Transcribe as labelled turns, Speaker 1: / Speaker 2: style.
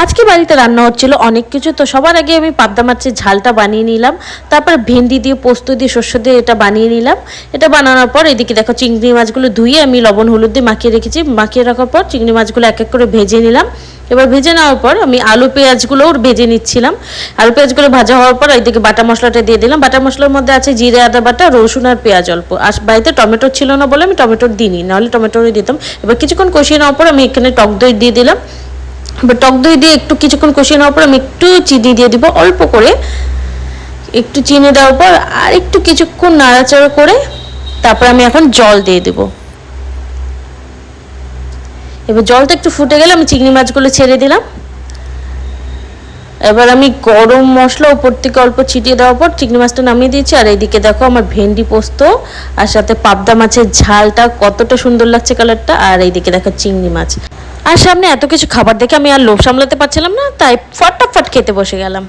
Speaker 1: আজকে বাড়িতে রান্না হচ্ছিল অনেক কিছু। তো সবার আগে আমি পাবদা মাছের ঝালটা বানিয়ে নিলাম, তারপর ভেন্ডি দিয়ে পোস্ত দিয়ে শস্য দিয়ে এটা বানিয়ে নিলাম। এটা বানানোর পর এদিকে দেখো চিংড়ি মাছগুলো ধুয়ে আমি লবণ হলুদ দিয়ে মাখিয়ে রেখেছি। মাখিয়ে রাখার পর চিংড়ি মাছগুলো এক এক করে ভেজে নিলাম। এবার ভেজে নেওয়ার পর আমি আলু পেঁয়াজগুলোও ভেজে নিচ্ছিলাম। আলু পেঁয়াজগুলো ভাজা হওয়ার পর এইদিকে বাটা মশলাটা দিয়ে দিলাম। বাটা মশলার মধ্যে আছে জিরে আদা বাটা, রসুন আর পেঁয়াজ অল্প। আর বাড়িতে টমেটো ছিল না বলে আমি টমেটো দিইনি, নাহলে টমেটোই দিতাম। এবার কিছুক্ষণ কষিয়ে নেওয়ার পর আমি এখানে টক দই দিয়ে দিলাম। এবার টক দই দিয়ে একটু কিছুক্ষণ কষিয়ে নেওয়ার পর আমি একটু চিনি দিয়ে দিব অল্প করে। একটু চিনি দেওয়ার পর আর একটু কিছুক্ষণ নাড়াচাড়া করে তারপর আমি এখন জল দিয়ে দেব। এবার জলটা একটু ফুটে গেলে আমি চিংড়ি মাছগুলো ছেড়ে দিলাম। এবার আমি গরম মশলা উপর থেকে অল্প ছিটিয়ে দেওয়ার পর চিংড়ি মাছটা নামিয়ে দিয়েছি। আর এইদিকে দেখো আমার ভেন্ডি পোস্ত আর সাথে পাবদা মাছের ঝালটা কতটা সুন্দর লাগছে কালারটা। আর এইদিকে দেখো চিংড়ি মাছ। আর সামনে এত কিছু খাবার দেখে আমি আর লোভ সামলাতে পারছিলাম না, তাই ফটাফট খেতে বসে গেলাম।